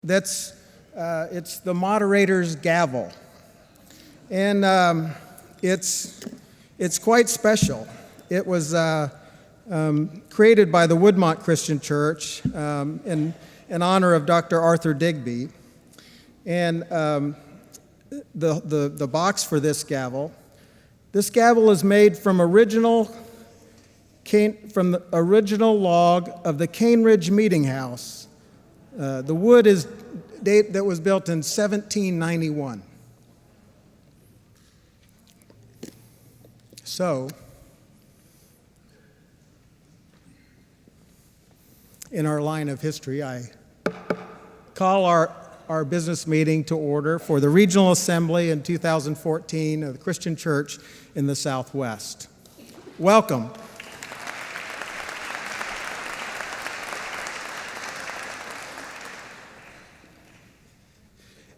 It's the moderator's gavel, and it's quite special. It was created by the Woodmont Christian Church in honor of Dr. Arthur Digby, and the box for this gavel. This gavel is made from the original log of the Cane Ridge Meeting House. The wood is that was built in 1791. So, in our line of history, I call our business meeting to order for the Regional Assembly in 2014 of the Christian Church in the Southwest. Welcome.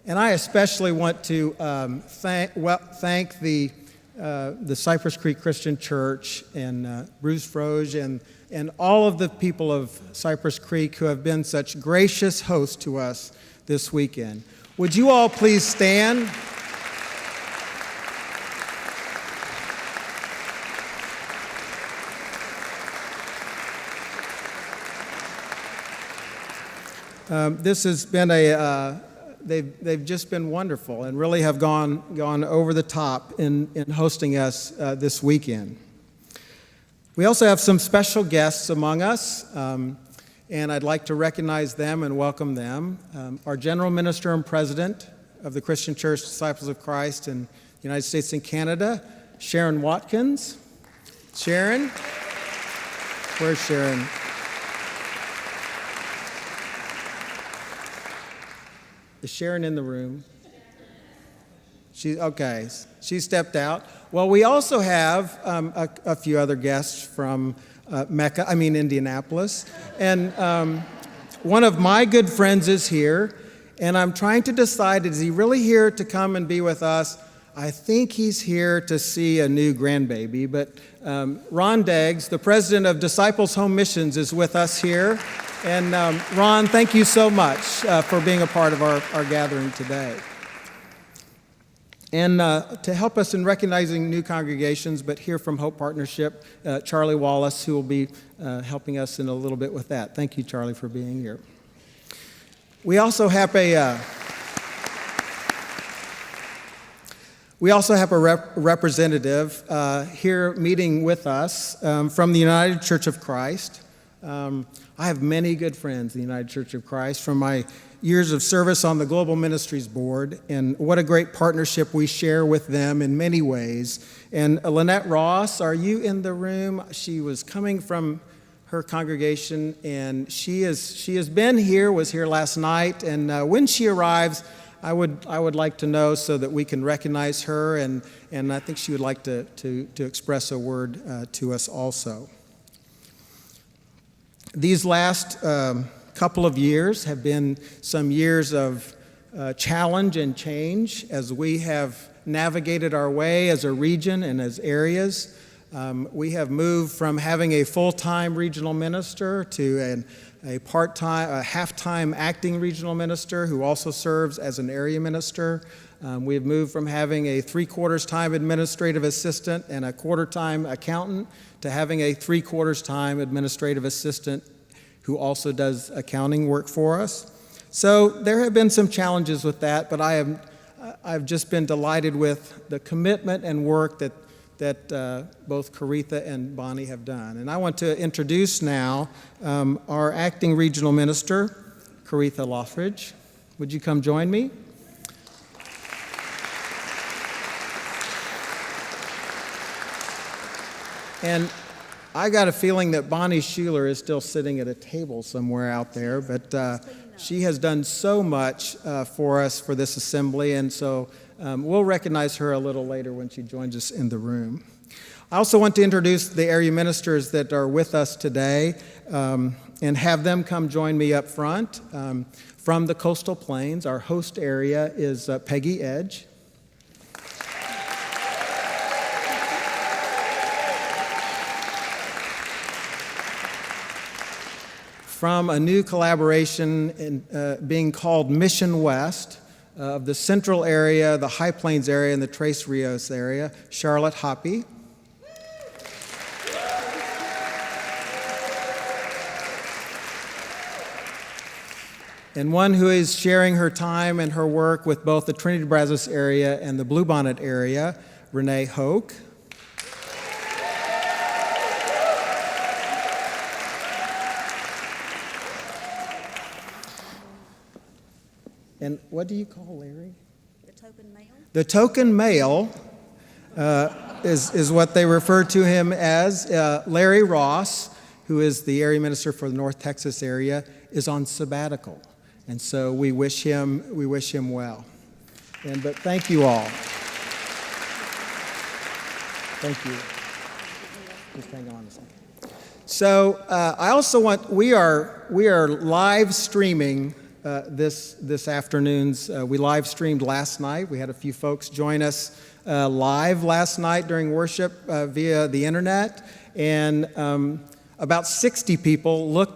And I especially want to thank the Cypress Creek Christian Church and Bruce Froge and all of the people of Cypress Creek who have been such gracious hosts to us this weekend. Would you all please stand? This has been they've just been wonderful and really have gone over the top in hosting us this weekend. We also have some special guests among us, and I'd like to recognize them and welcome them. Our General Minister and President of the Christian Church Disciples of Christ in the United States and Canada, Sharon Watkins. Sharon? Where's Sharon? Is Sharon in the room? She stepped out. Well, we also have a few other guests from Indianapolis. And one of my good friends is here, and I'm trying to decide, is he really here to come and be with us? I think he's here to see a new grandbaby, but Ron Deggs, the president of Disciples Home Missions, is with us here. And Ron, thank you so much for being a part of our gathering today. And to help us in recognizing new congregations, but hear from Hope Partnership, Charlie Wallace, who will be helping us in a little bit with that. Thank you, Charlie, for being here. We also have a representative here meeting with us from the United Church of Christ. I have many good friends in the United Church of Christ from my years of service on the Global Ministries Board, and what a great partnership we share with them in many ways. And Lynette Ross, are you in the room? She was coming from her congregation, and she has been here, was here last night, and when she arrives, I would like to know so that we can recognize her, and I think she would like to express a word to us also. These last couple of years have been some years of challenge and change as we have navigated our way as a region and as areas. We have moved from having a full-time regional minister to a half-time acting regional minister who also serves as an area minister. We have moved from having a 3/4 time administrative assistant and a 1/4 time accountant to having a 3/4 time administrative assistant who also does accounting work for us. So there have been some challenges with that, but I've just been delighted with the commitment and work that both Caritha and Bonnie have done. And I want to introduce now our acting regional minister, Caritha Lothridge. Would you come join me? And I got a feeling that Bonnie Schuler is still sitting at a table somewhere out there, but she has done so much for us for this assembly, and so we'll recognize her a little later when she joins us in the room. I also want to introduce the area ministers that are with us today and have them come join me up front. From the Coastal Plains, our host area is Peggy Edge. from a new collaboration being called Mission West of the Central area, the High Plains area, and the Tres Rios area, Charlotte Hoppy. And one who is sharing her time and her work with both the Trinity Brazos area and the Bluebonnet area, Renee Hoke. And what do you call Larry? The token male? The token male is what they refer to him as. Larry Ross, who is the area minister for the North Texas area, is on sabbatical. And so we wish him well. But thank you all. Thank you. Just hang on a second. So I also we are live streaming this afternoon's. We live streamed last night. We had a few folks join us live last night during worship via the internet, and about 60 people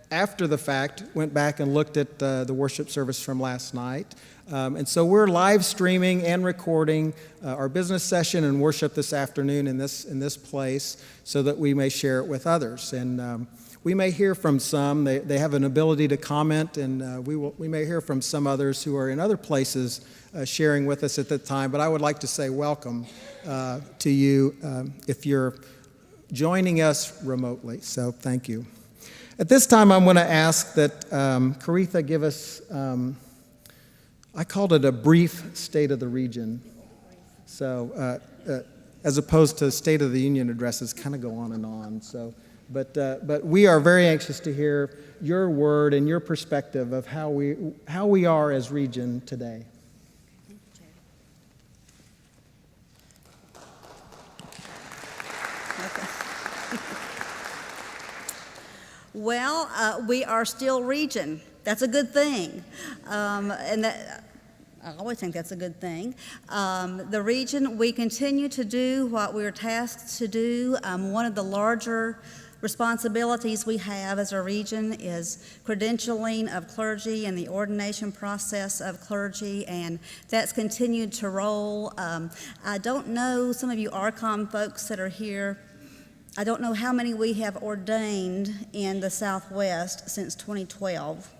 after the fact, went back and looked at the worship service from last night. And so we're live streaming and recording our business session and worship this afternoon in this place so that we may share it with others. And we may hear from some. They have an ability to comment, and we may hear from some others who are in other places sharing with us at the time. But I would like to say welcome to you if you're joining us remotely. So thank you. At this time, I'm going to ask that Caritha give us, I called it a brief State of the Region. So as opposed to State of the Union addresses, kind of go on and on. So, but we are very anxious to hear your word and your perspective of how we are as region today. Well, we are still region. That's a good thing. And that, I always think that's a good thing. The region, we continue to do what we're tasked to do. One of the larger responsibilities we have as a region is credentialing of clergy and the ordination process of clergy, and that's continued to roll. I don't know, some of you ARCOM folks that are here, I don't know how many we have ordained in the Southwest since 2012,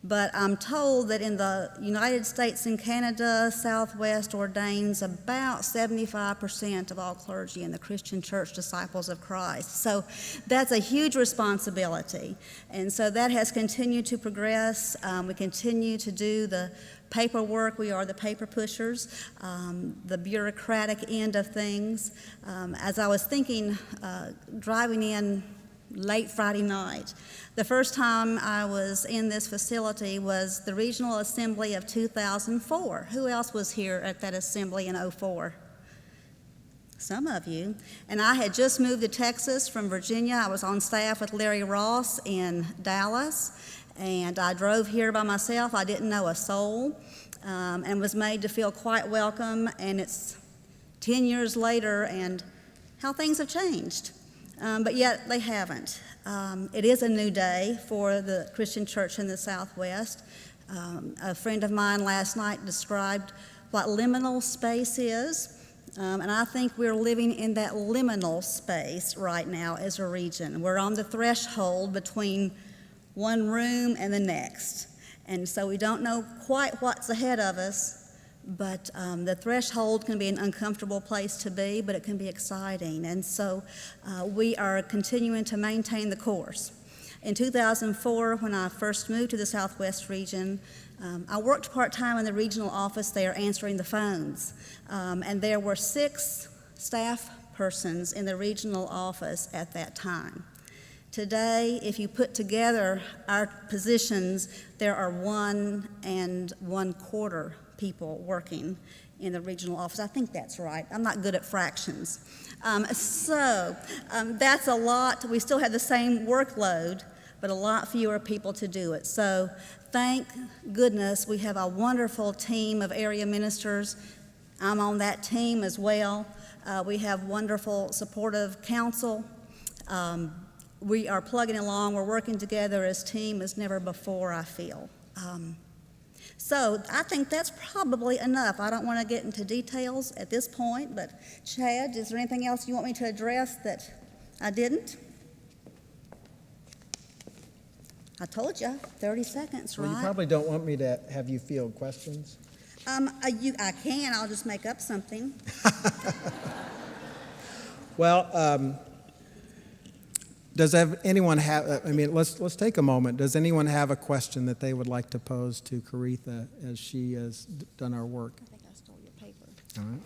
but I'm told that in the United States and Canada, Southwest ordains about 75% of all clergy in the Christian Church Disciples of Christ. So that's a huge responsibility, and so that has continued to progress. We continue to do the paperwork. We are the paper pushers, the bureaucratic end of things. As I was thinking, driving in late Friday night, the first time I was in this facility was the Regional Assembly of 2004. Who else was here at that assembly in 2004? Some of you. And I had just moved to Texas from Virginia. I was on staff with Larry Ross in Dallas, and I drove here by myself. I didn't know a soul, and was made to feel quite welcome. And it's 10 years later, and how things have changed. But yet they haven't. It is a new day for the Christian church in the Southwest. A friend of mine last night described what liminal space is. And I think we're living in that liminal space right now as a region. We're on the threshold between one room and the next. And so we don't know quite what's ahead of us, but the threshold can be an uncomfortable place to be, but it can be exciting. And so we are continuing to maintain the course. In 2004, when I first moved to the Southwest region, I worked part-time in the regional office there answering the phones. And there were 6 staff persons in the regional office at that time. Today, if you put together our positions, there are 1 1/4 people working in the regional office. I think that's right. I'm not good at fractions. So that's a lot. We still have the same workload, but a lot fewer people to do it. So thank goodness we have a wonderful team of area ministers. I'm on that team as well. We have wonderful supportive counsel. we are plugging along. We're working together as team as never before, I feel. So I think that's probably enough. I don't want to get into details at this point, but Chad, is there anything else you want me to address that I didn't? I told you, 30 seconds, right? Well, you probably don't want me to have you field questions. I can. I'll just make up something. Well, does anyone have, let's take a moment. Does anyone have a question that they would like to pose to Caritha as she has done our work? I think I stole your paper. All right.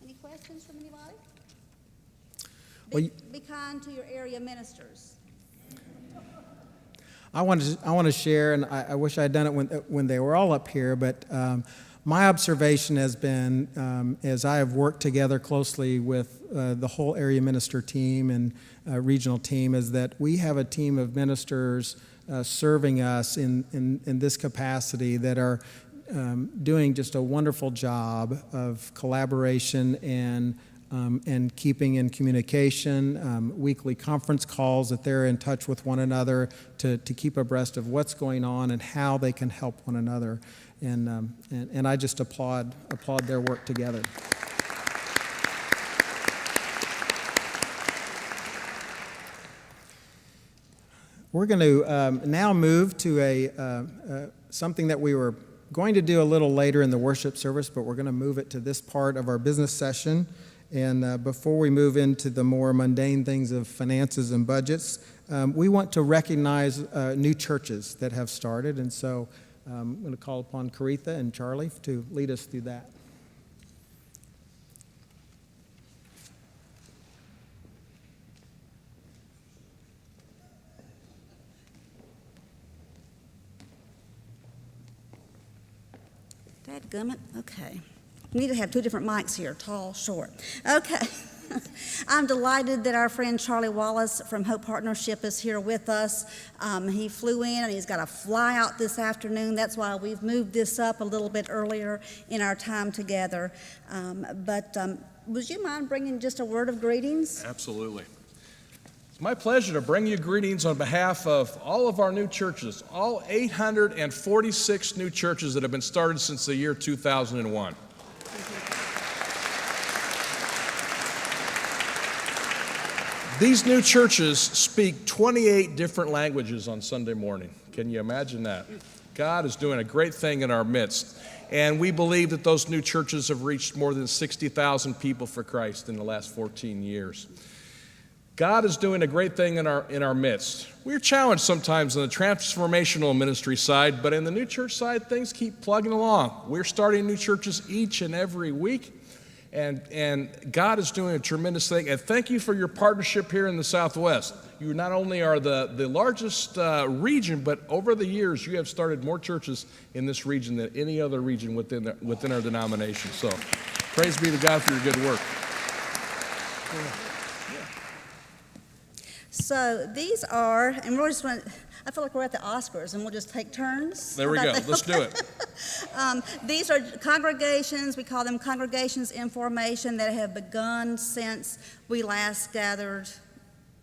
Any questions from anybody? Well, Be kind to your area ministers. I want to share, and I wish I had done it when they were all up here, but my observation has been, as I have worked together closely with the whole area minister team and regional team, is that we have a team of ministers serving us in this capacity that are doing just a wonderful job of collaboration and keeping in communication, weekly conference calls that they're in touch with one another to keep abreast of what's going on and how they can help one another. And I just applaud their work together. We're going to now move to something that we were going to do a little later in the worship service, but we're going to move it to this part of our business session. And before we move into the more mundane things of finances and budgets, we want to recognize new churches that have started. And so I'm going to call upon Caritha and Charlie to lead us through that. Dadgummit. Okay. We need to have two different mics here, tall, short. Okay. I'm delighted that our friend Charlie Wallace from Hope Partnership is here with us. He flew in and he's got to fly out this afternoon. That's why we've moved this up a little bit earlier in our time together. But would you mind bringing just a word of greetings? Absolutely. It's my pleasure to bring you greetings on behalf of all of our new churches, all 846 new churches that have been started since the year 2001. These new churches speak 28 different languages on Sunday morning. Can you imagine that? God is doing a great thing in our midst. And we believe that those new churches have reached more than 60,000 people for Christ in the last 14 years. God is doing a great thing in our midst. We're challenged sometimes on the transformational ministry side, but in the new church side, things keep plugging along. We're starting new churches each and every week. And God is doing a tremendous thing. And thank you for your partnership here in the Southwest. You not only are the largest region, but over the years you have started more churches in this region than any other region within our denomination. So praise be to God for your good work. So these are, and we're just going to, I feel like we're at the Oscars and we'll just take turns. There we go. Let's do it. These are congregations, we call them congregations in formation, that have begun since we last gathered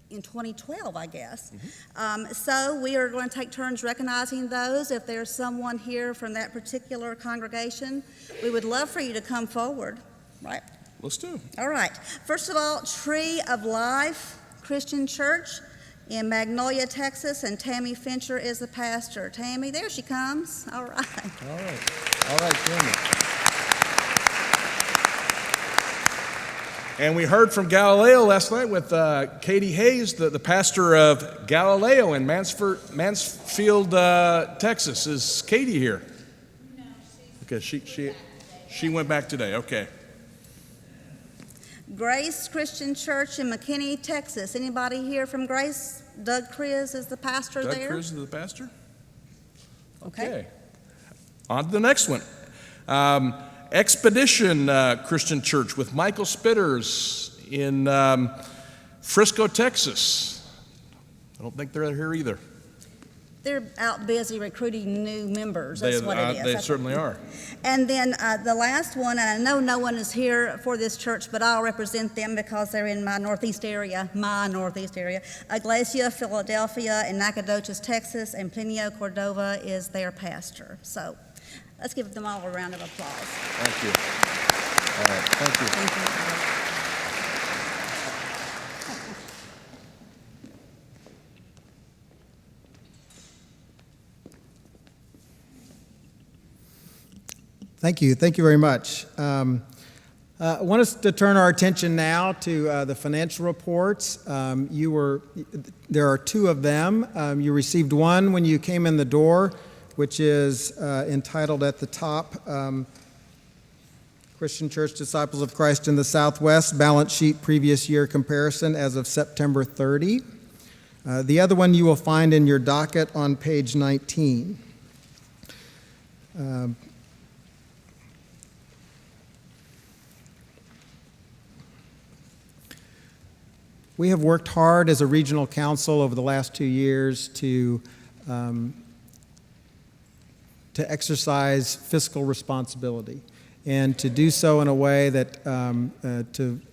in 2012, I guess. Mm-hmm. So we are going to take turns recognizing those. If there's someone here from that particular congregation, we would love for you to come forward, right? Let's do it. All right. First of all, Tree of Life Christian Church in Magnolia, Texas, and Tammy Fincher is the pastor. Tammy, there she comes. All right. All right, Tammy. And we heard from Galileo last night with Katie Hayes, the pastor of Galileo in Mansfield, Texas. Is Katie here? No. Okay, she went back today. Okay. Grace Christian Church in McKinney, Texas. Anybody here from Grace? Doug Kriz is the pastor there. Doug Kriz is the pastor? Okay. On to the next one. Expedition Christian Church with Michael Spitters in Frisco, Texas. I don't think they're here either. they're out busy recruiting new members. That's what it is. They certainly are. And then the last one, and I know no one is here for this church, but I'll represent them because they're in my northeast area, Iglesia, Philadelphia, and Nacogdoches, Texas, and Plinio Cordova is their pastor. So let's give them all a round of applause. Thank you. All right, thank you. Thank you. Thank you. Thank you very much. I want us to turn our attention now to the financial reports. There are two of them. You received one when you came in the door, which is entitled at the top, Christian Church Disciples of Christ in the Southwest, Balance Sheet Previous Year Comparison as of September 30. The other one you will find in your docket on page 19. We have worked hard as a regional council over the last 2 years to exercise fiscal responsibility and to do so in a way that,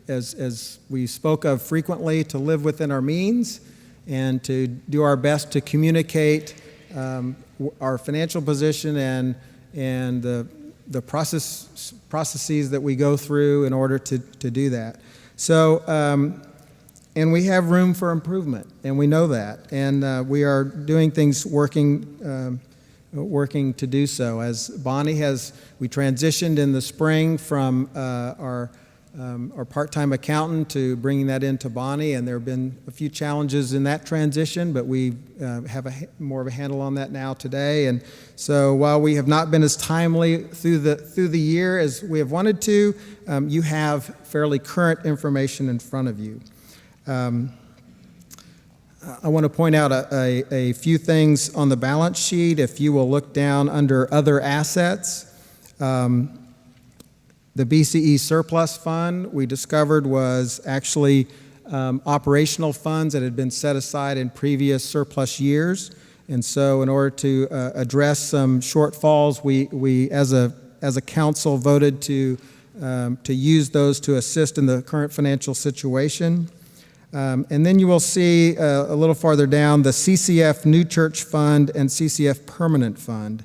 as we spoke of frequently, to live within our means and to do our best to communicate our financial position and the processes that we go through in order to do that. So. And we have room for improvement, and we know that. And we are doing things working to do so. As Bonnie we transitioned in the spring from our part-time accountant to bringing that into Bonnie, and there have been a few challenges in that transition, but we have more of a handle on that now today. And so while we have not been as timely through the year as we have wanted to, you have fairly current information in front of you. I want to point out a few things on the balance sheet. If you will look down under other assets, the BCE surplus fund we discovered was actually operational funds that had been set aside in previous surplus years. And so in order to address some shortfalls, we as a council voted to use those to assist in the current financial situation. And then you will see a little farther down the CCF New Church Fund and CCF Permanent Fund.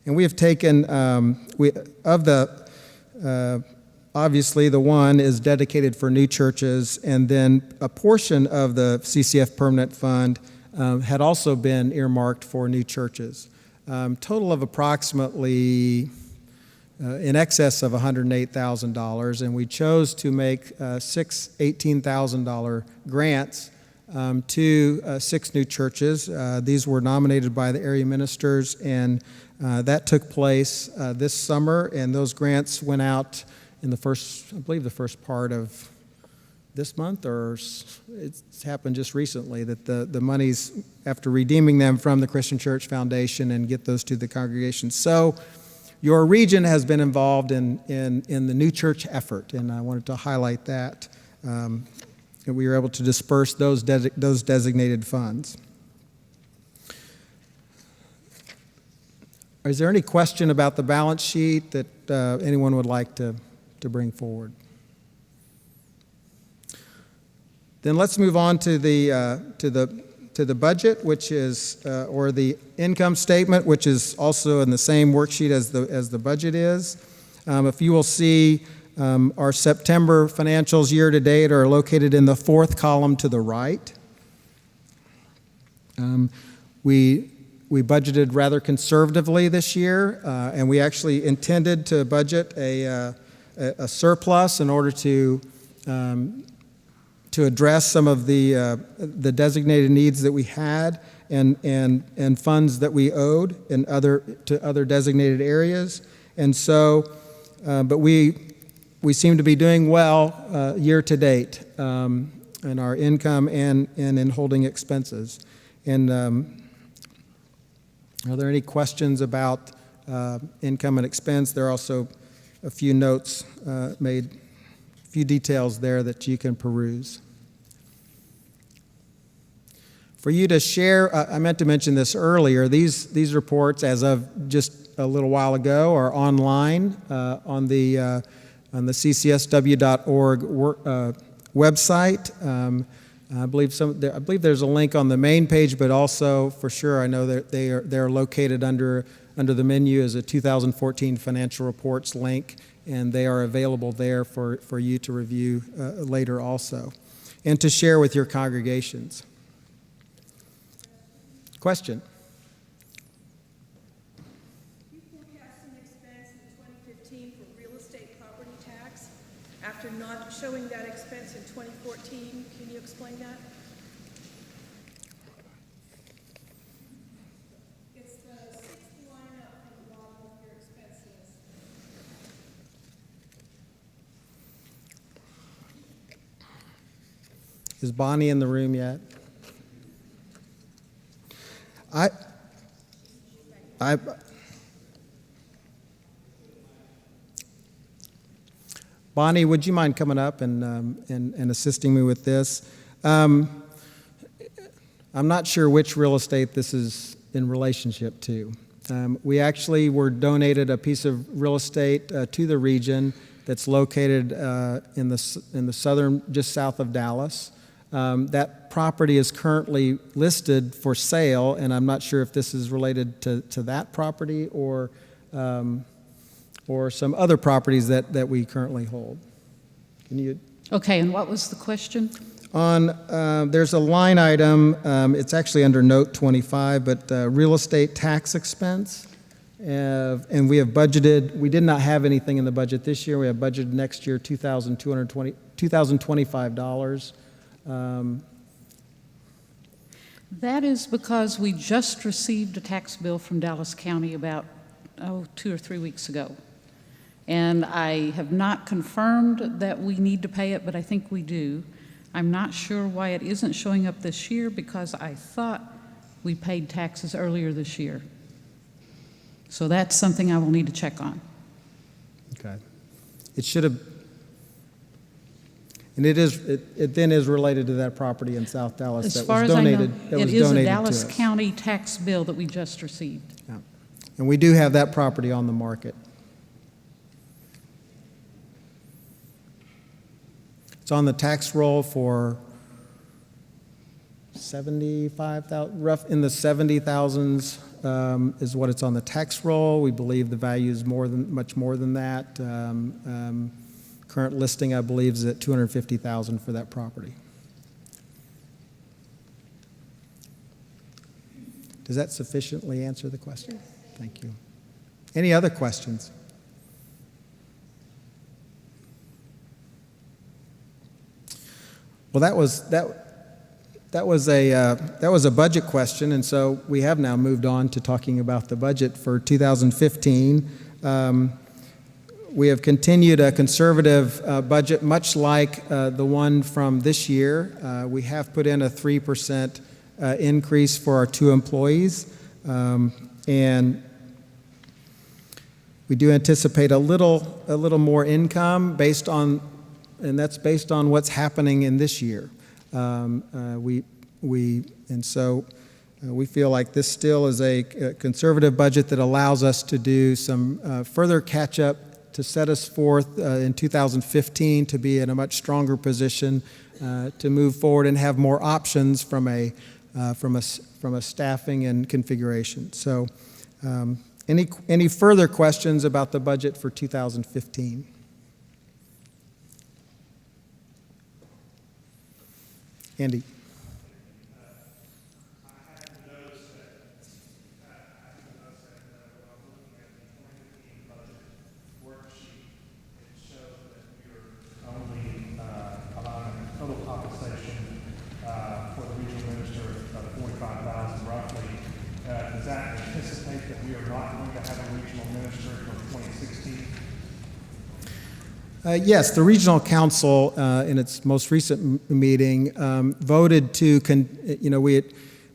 And we have taken, obviously the one is dedicated for new churches, and then a portion of the CCF Permanent Fund had also been earmarked for new churches. Total of approximately in excess of $108,000, and we chose to make 6 $18,000 grants to 6 new churches. These were nominated by the area ministers, and that took place this summer, and those grants went out in the first part of this month, or it's happened just recently that the monies, after redeeming them from the Christian Church Foundation and get those to the congregation. So your region has been involved in the new church effort, and I wanted to highlight that. We were able to disperse those designated funds. Is there any question about the balance sheet that anyone would like to bring forward? Then let's move on to the budget, which is, or the income statement, which is also in the same worksheet as the budget is. If you will see, our September financials year to date are located in the 4th column to the right. We budgeted rather conservatively this year, and we actually intended to budget a surplus in order to address some of the designated needs that we had and funds that we owed to other designated areas. And so, but we seem to be doing well year to date in our income and in holding expenses. And are there any questions about income and expense? There are also a few notes made, a few details there that you can peruse. for you to share. I meant to mention this earlier. These reports, as of just a little while ago, are online on the ccsw.org website. I believe there's a link on the main page, but also for sure I know that they're located under the menu as a 2014 financial reports link, and they are available there for you to review later also, and to share with your congregations. Question? You forecast an expense in 2015 for real estate property tax after not showing that expense in 2014. Can you explain that? It's the sixth line up from the bottom of your expenses. Is Bonnie in the room yet? Bonnie, would you mind coming up and assisting me with this? I'm not sure which real estate this is in relationship to. We actually were donated a piece of real estate to the region that's located in the southern, just south of Dallas. That property is currently listed for sale, and I'm not sure if this is related to that property or some other properties that we currently hold. Can you? Okay, and what was the question? There's a line item, it's actually under note 25, but real estate tax expense. And we have budgeted, we did not have anything in the budget this year. We have budgeted next year $2,025. That is because we just received a tax bill from Dallas County about 2 or 3 weeks ago. And I have not confirmed that we need to pay it, but I think we do. I'm not sure why it isn't showing up this year, because I thought we paid taxes earlier this year. So that's something I will need to check on. Okay. It should have, and it then is related to that property in South Dallas As that far was as I know, donated. That it was is a donated to Dallas us. County tax bill that we just received. Yeah. And we do have that property on the market. It's on the tax roll for 75,000, rough in the 70,000s is what it's on the tax roll. We believe the value is much more than that. Current listing, I believe, is at 250,000 for that property. Does that sufficiently answer the question? Yes. Thank you. Any other questions? Well, that was a budget question, and so we have now moved on to talking about the budget for 2015. We have continued a conservative budget, much like the one from this year. We have put in a 3% increase for our 2 employees, and we do anticipate a little more income based on, and that's based on what's happening in this year. We feel like this still is a conservative budget that allows us to do some further catch-up to set us forth in 2015 to be in a much stronger position to move forward and have more options from a staffing and configuration. So, any further questions about the budget for 2015? Andy. Does that anticipate that we are not going to have a regional minister until 2016? Yes, the regional council in its most recent meeting voted to,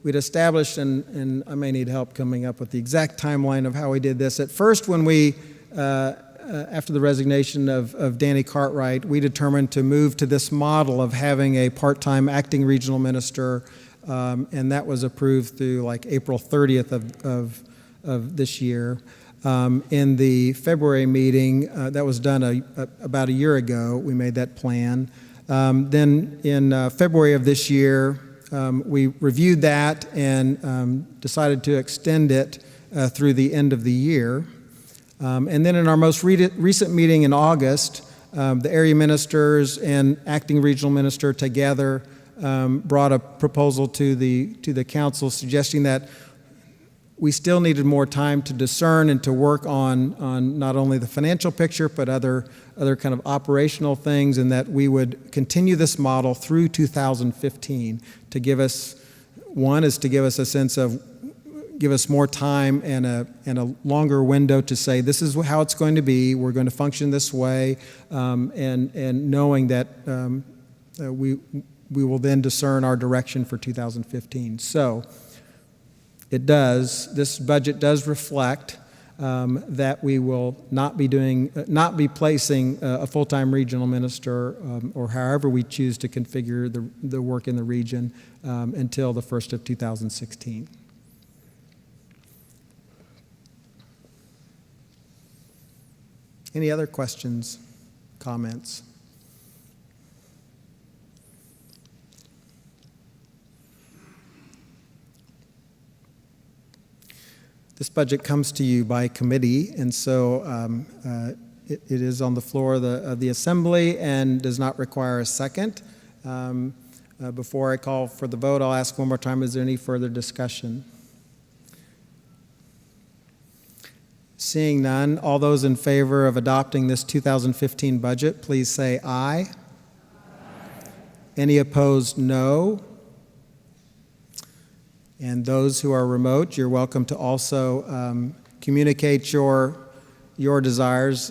we'd established, and I may need help coming up with the exact timeline of how we did this. At first, when we, after the resignation of Danny Cartwright, we determined to move to this model of having a part-time acting regional minister and that was approved through like April 30th of this year. In the February meeting, that was done about a year ago, we made that plan. Then in February of this year, we reviewed that and decided to extend it through the end of the year. And then in our most recent meeting in August, the area ministers and acting regional minister together brought a proposal to the council suggesting that we still needed more time to discern and to work on not only the financial picture, but other kind of operational things, and that we would continue this model through 2015 to give us a sense of, give us more time and a longer window to say, this is how it's going to be, we're going to function this way, and knowing that we will then discern our direction for 2015. So this budget does reflect that we will not be placing a full-time regional minister or however we choose to configure the work in the region until the 1st of 2016. Any other questions, comments? This budget comes to you by committee, and so it is on the floor of the Assembly and does not require a second. Before I call for the vote, I'll ask one more time, is there any further discussion? Seeing none, all those in favor of adopting this 2015 budget, please say aye. Aye. Any opposed, no. And those who are remote, you're welcome to also communicate your desires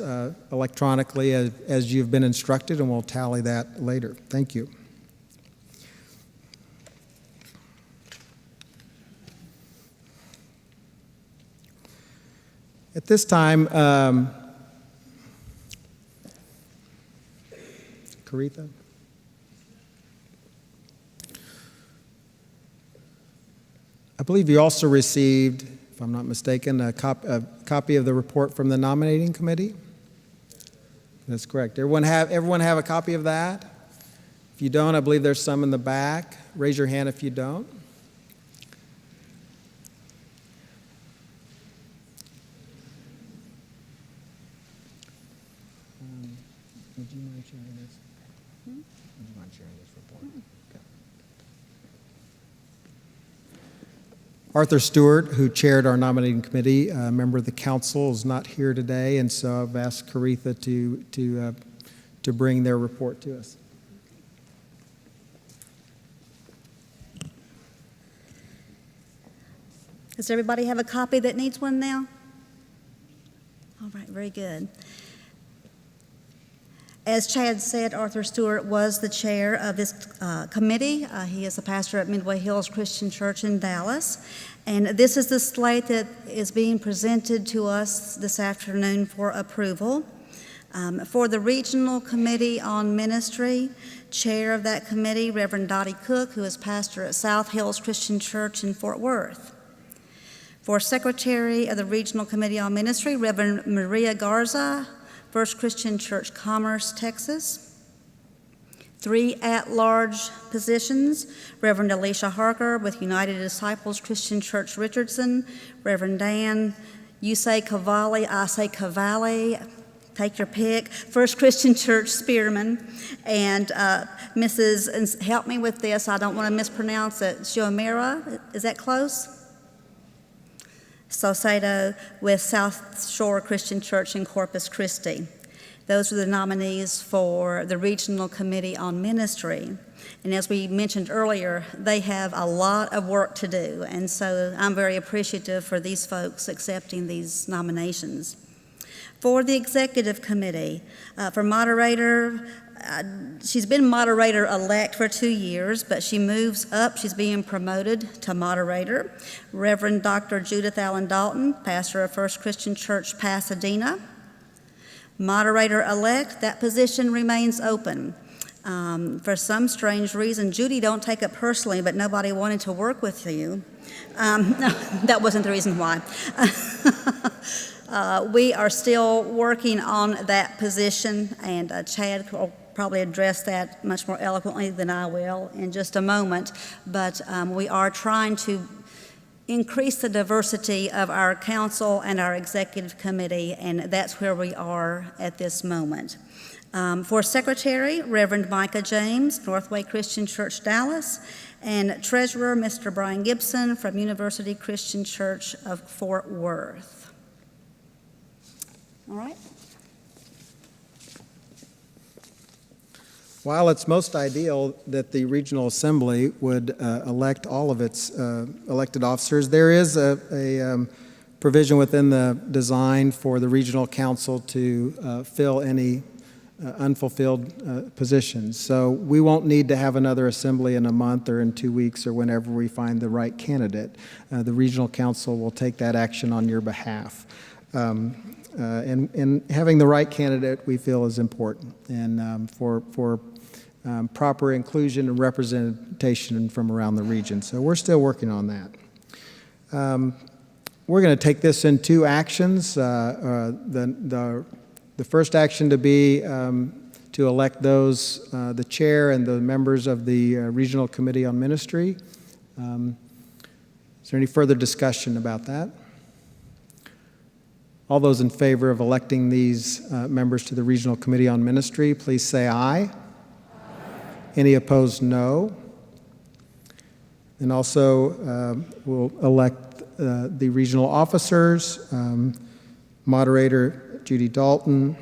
electronically as you've been instructed, and we'll tally that later. Thank you. At this time, Caritha? I believe you also received, if I'm not mistaken, a copy of the report from the nominating committee. That's correct. Everyone have a copy of that? If you don't, I believe there's some in the back. Raise your hand if you don't. Would you mind sharing this? Would you mind sharing this report? Okay. Arthur Stewart, who chaired our nominating committee, a member of the council, is not here today, and so I've asked Caritha to bring their report to us. Does everybody have a copy that needs one now? All right, very good. As Chad said, Arthur Stewart was the chair of this committee. He is a pastor at Midway Hills Christian Church in Dallas. And this is the slate that is being presented to us this afternoon for approval. For the Regional Committee on Ministry, chair of that committee, Reverend Dottie Cook, who is pastor at South Hills Christian Church in Fort Worth. For secretary of the Regional Committee on Ministry, Reverend Maria Garza, First Christian Church, Commerce, Texas. 3 at-large positions, Reverend Alicia Harker with United Disciples Christian Church, Richardson. Reverend Dan, you say Cavalli, I say Cavalli, take your pick. First Christian Church, Spearman. And Mrs., and help me with this, I don't want to mispronounce it, Xiomara, is that close? Salcedo with South Shore Christian Church in Corpus Christi. Those are the nominees for the Regional Committee on Ministry. And as we mentioned earlier, they have a lot of work to do, and so I'm very appreciative for these folks accepting these nominations. For the Executive Committee, for moderator, she's been moderator-elect for 2 years, but she moves up. She's being promoted to moderator. Reverend Dr. Judith Allen Dalton, pastor of First Christian Church, Pasadena. Moderator-elect, that position remains open. For some strange reason, Judy, don't take it personally, but nobody wanted to work with you. No, that wasn't the reason why. We are still working on that position, and Chad will probably address that much more eloquently than I will in just a moment. But we are trying to increase the diversity of our council and our executive committee, and that's where we are at this moment. For Secretary, Reverend Micah James, Northway Christian Church, Dallas, and Treasurer, Mr. Brian Gibson from University Christian Church of Fort Worth. All right. While it's most ideal that the Regional Assembly would elect all of its elected officers, there is a provision within the design for the Regional Council to fill any unfulfilled positions. So we won't need to have another assembly in a month or in 2 weeks or whenever we find the right candidate. The Regional Council will take that action on your behalf. And having the right candidate, we feel, is important, and for proper inclusion and representation from around the region. So we're still working on that. We're going to take this in two actions. The first action to be to elect those, the chair and the members of the Regional Committee on Ministry. Is there any further discussion about that? All those in favor of electing these members to the Regional Committee on Ministry, please say aye. Aye. Any opposed, no. And also, we'll elect the regional officers, Moderator Judy Dalton,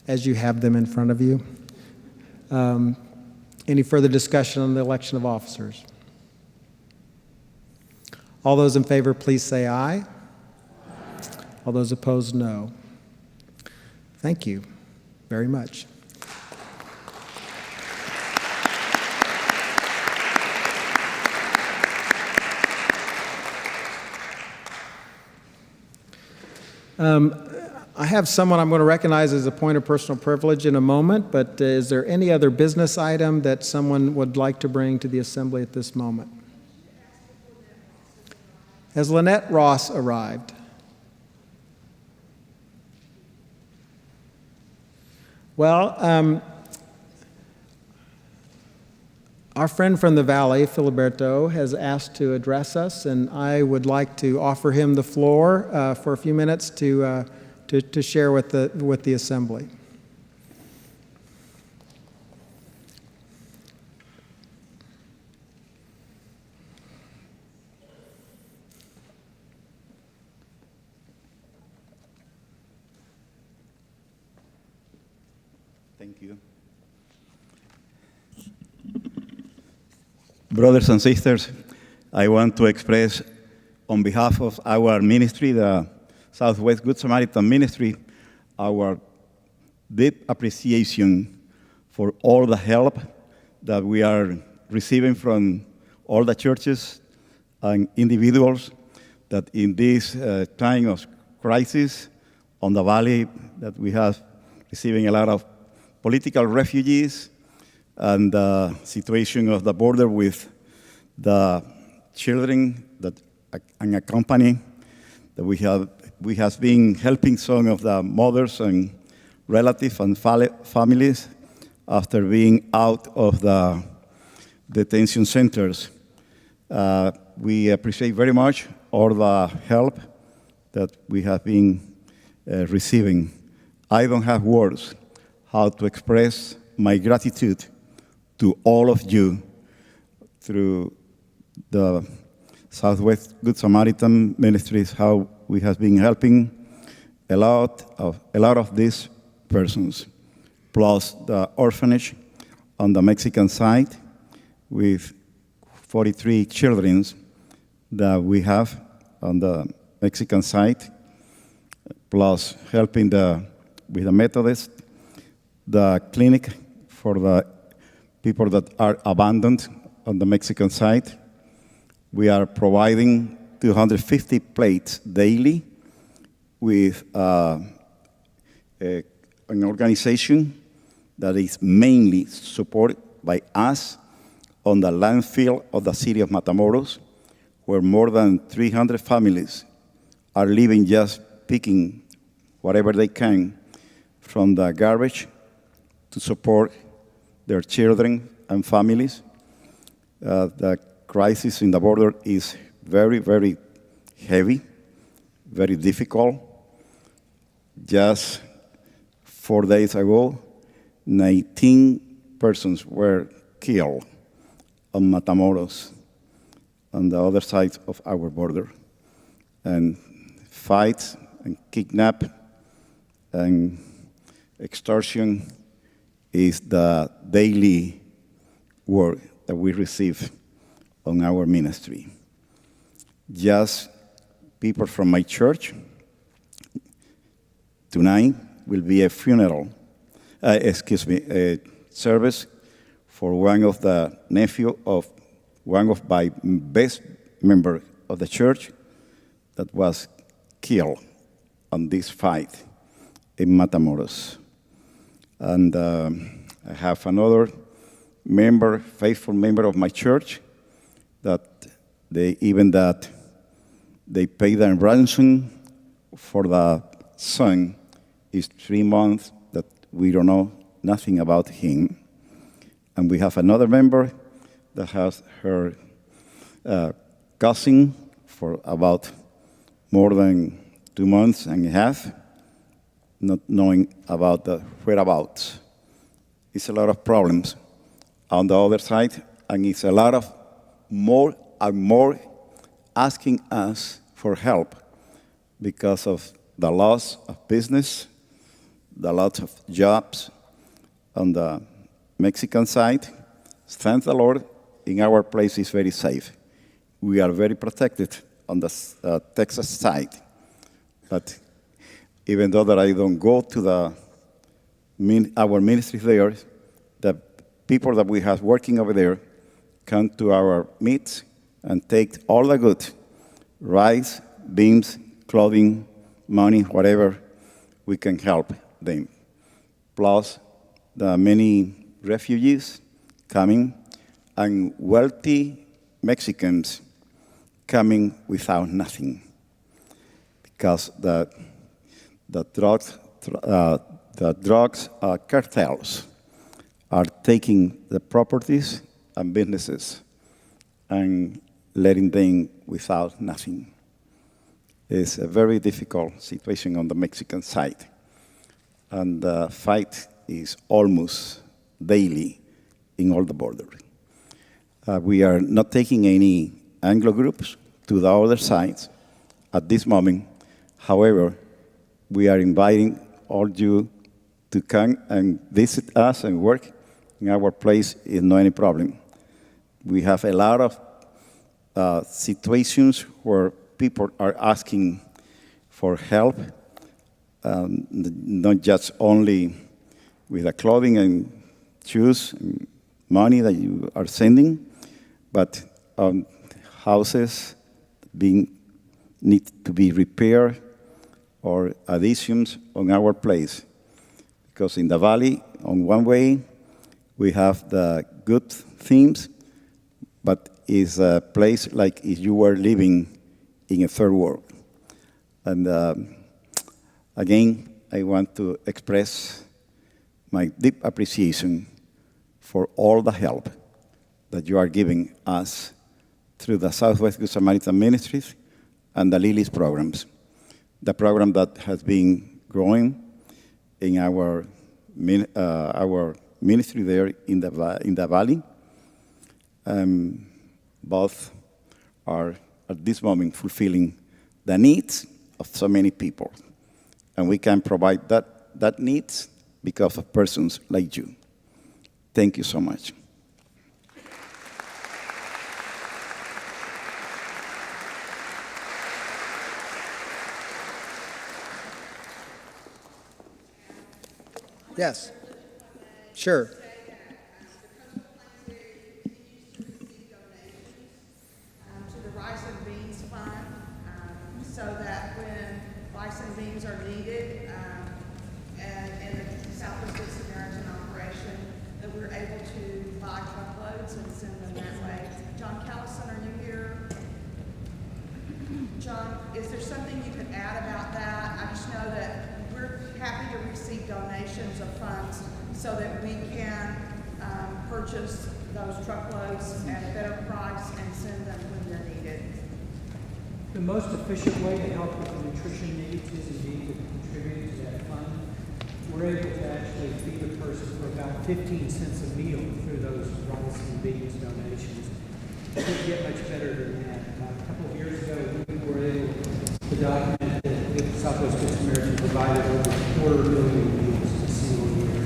as you have them in front of you. Any further discussion on the election of officers? All those in favor, please say aye. Aye. All those opposed, no. Thank you very much. I have someone I'm going to recognize as a point of personal privilege in a moment, but is there any other business item that someone would like to bring to the Assembly at this moment? Has Lynette Ross arrived? Well, our friend from the Valley, Filiberto, has asked to address us, and I would like to offer him the floor for a few minutes to share with the Assembly. Thank you. Brothers and sisters, I want to express on behalf of our ministry, the Southwest Good Samaritan Ministry, our deep appreciation for all the help that we are receiving from all the churches and individuals that in this time of crisis on the Valley that we have receiving a lot of political refugees and the situation of the border with the children that accompany, that we have been helping some of the mothers and relatives and families after being out of the detention centers. We appreciate very much all the help that we have been receiving. I don't have words how to express my gratitude to all of you through the Southwest Good Samaritan Ministries, how we have been helping a lot of these persons, plus the orphanage on the Mexican side with 43 children that we have on the Mexican side, plus helping with the Methodist, the clinic for the people that are abandoned on the Mexican side. We are providing 250 plates daily with an organization that is mainly supported by us on the landfill of the city of Matamoros, where more than 300 families are living just picking whatever they can from the garbage to support their children and families. The crisis in the border is very, very heavy, very difficult. Just 4 days ago, 19 persons were killed on Matamoros, on the other side of our border. And fights and kidnap and extortion is the daily work that we receive on our ministry. Just people from my church, tonight will be a funeral, a service for one of the nephew of one of my best members of the church that was killed on this fight in Matamoros. And I have another member, faithful member of my church, that they pay the ransom for the son. Is 3 months that we don't know nothing about him. And we have another member that has her cousin for about more than 2 months and a half, not knowing about the whereabouts. It's a lot of problems on the other side, and it's a lot of more and more asking us for help because of the loss of business, the loss of jobs on the Mexican side. Thank the Lord, in our place is very safe. We are very protected on the Texas side. But even though that I don't go to our ministry there, the people that we have working over there come to our meets and take all the good, rice, beans, clothing, money, whatever we can help them. Plus the many refugees coming and wealthy Mexicans coming without nothing, because the drugs cartels are taking the properties and businesses and letting them without nothing. It's a very difficult situation on the Mexican side, and the fight is almost daily in all the border. We are not taking any Anglo groups to the other sides at this moment. However, we are inviting all you to come and visit us and work in our place. Is no any problem. We have a lot of situations where people are asking for help, not just only with the clothing and shoes and money that you are sending, but houses need to be repaired or additions on our place. Because in the valley, on one way, we have the good things, but it's a place like if you were living in a third world. And again, I want to express my deep appreciation for all the help that you are giving us through the Southwest Good Samaritan Ministries and the Lilies programs. The program that has been growing in our ministry there in the valley. Both are at this moment fulfilling the needs of so many people, and we can provide that needs because of persons like you. Thank you so much. Yes, sure. To the Rice and Beans Fund, so that when Vice price and beams are needed, and the Southwest Good Samaritan operation, that we're able to buy truckloads and send them that way. John Callison, are you here? John, is there something you could add about that? I just know that we're happy to receive donations of funds so that we can purchase those truckloads at a better price and send them when they're needed. The most efficient way to help with the nutrition needs is indeed to contribute to that fund. We're able to actually feed a person for about 15 cents a meal through those rice and beans donations. It couldn't get much better than that. A couple of years ago, we were able to document that the Southwest Good Samaritan provided over 250,000 meals a single year.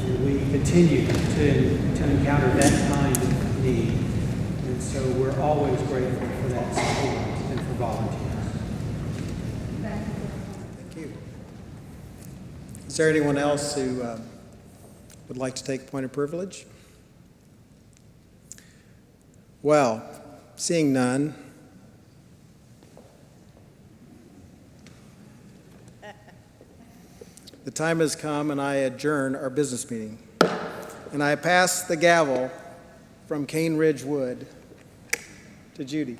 And we continue to encounter that kind of need. And so we're always grateful for that support and for volunteers. Thank you. Is there anyone else who would like to take a point of privilege? Well, seeing none, the time has come and I adjourn our business meeting. And I pass the gavel from Cane Ridge Wood to Judy.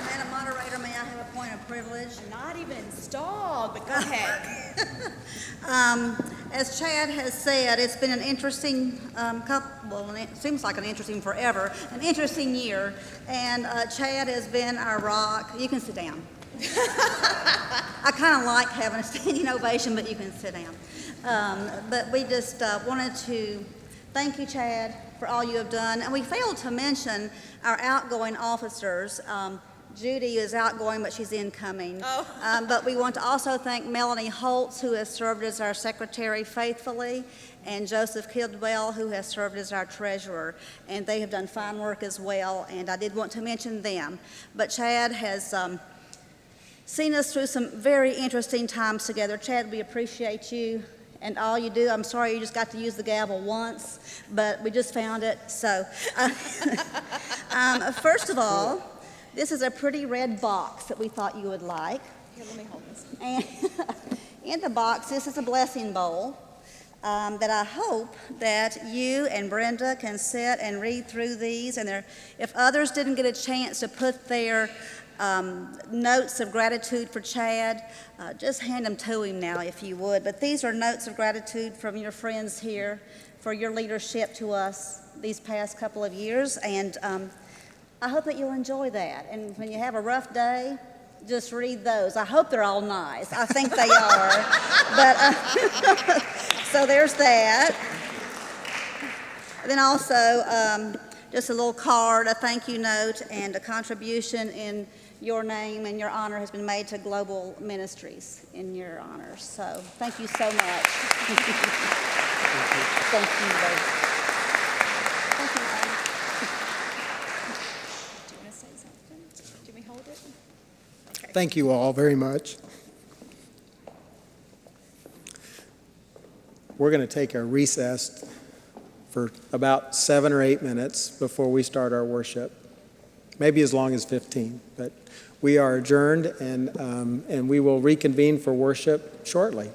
Madam Moderator, may I have a point of privilege? Not even installed, but go ahead. As Chad has said, it's been an interesting well, it seems like an interesting forever, an interesting year. And Chad has been our rock. You can sit down. I kind of like having a standing ovation, but you can sit down. But we just wanted to thank you, Chad, for all you have done. And we failed to mention our outgoing officers. Judy is outgoing, but she's incoming. Oh. But we want to also thank Melanie Holtz, who has served as our secretary faithfully, and Joseph Kidwell, who has served as our treasurer. And they have done fine work as well, and I did want to mention them. But Chad has seen us through some very interesting times together. Chad, we appreciate you and all you do. I'm sorry you just got to use the gavel once, but we just found it. So, first of all, this is a pretty red box that we thought you would like. Here, let me hold this. And in the box, this is a blessing bowl that I hope that you and Brenda can sit and read through these. And if others didn't get a chance to put their notes of gratitude for Chad, just hand them to him now if you would. But these are notes of gratitude from your friends here for your leadership to us these past couple of years. And I hope that you'll enjoy that. And when you have a rough day, just read those. I hope they're all nice. I think they are. But so there's that. And then also just a little card, a thank you note, and a contribution in your name and your honor has been made to Global Ministries in your honor. So thank you so much. Thank you. Thank you both. Thank you. Do you want to say something? Do we hold it? Okay. Thank you all very much. We're going to take a recess for about 7 or 8 minutes before we start our worship, maybe as long as 15. But we are adjourned, and we will reconvene for worship shortly.